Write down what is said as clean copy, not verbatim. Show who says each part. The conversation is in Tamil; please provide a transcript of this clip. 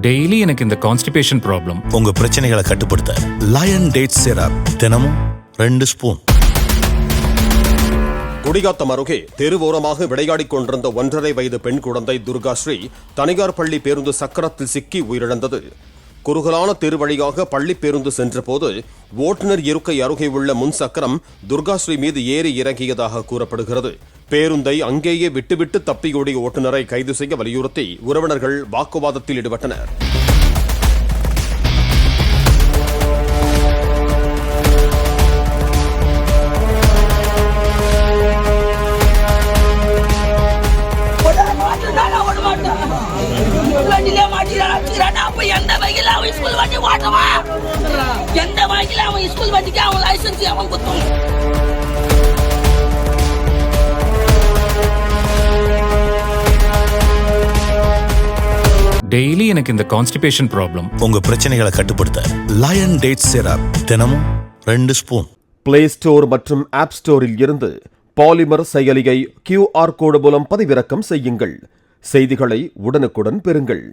Speaker 1: டெய்லி எனக்கு இந்த கான்ஸ்டிபேஷன் ப்ராப்ளம்.
Speaker 2: உங்க பிரச்சனைகளை கட்டுப்படுத்த லயன் டேட் சிரப் தினமும் 2 ஸ்பூன்.
Speaker 3: குடியாத்தம் அருகே தெருவோரமாக விளையாடிக் கொண்டிருந்த 1.5 வயது பெண் குழந்தை துர்காஸ்ரீ தனியார் பள்ளி பேருந்து சக்கரத்தில் சிக்கி உயிரிழந்தது. குறுகலான தெரு வழியாக பள்ளி பேருந்து சென்றபோது ஓட்டுநர் இருக்கை அருகே உள்ள முன் சக்கரம் துர்காஸ்ரீ மீது ஏறி இறங்கியதாக கூறப்படுகிறது. பேருந்தை அங்கேயே விட்டுவிட்டு தப்பியோடிய ஓட்டுநரை கைது செய்ய வலியுறுத்தி உறவினர்கள் வாக்குவாதத்தில் ஈடுபட்டனர்.
Speaker 1: டெய்லி எனக்கு இந்த கான்ஸ்டிபேஷன் ப்ராப்ளம்.
Speaker 2: உங்க பிரச்சனைகளை கட்டுப்படுத்த லயன் டேட் சிரப் தினமும் 2 ஸ்பூன்.
Speaker 4: பிளே ஸ்டோர் மற்றும் ஆப் ஸ்டோரில் இருந்து பாலிமர் செயலியை QR கோடு மூலம் பதிவிறக்கம் செய்யுங்கள். செய்திகளை உடனுக்குடன் பெறுங்கள்.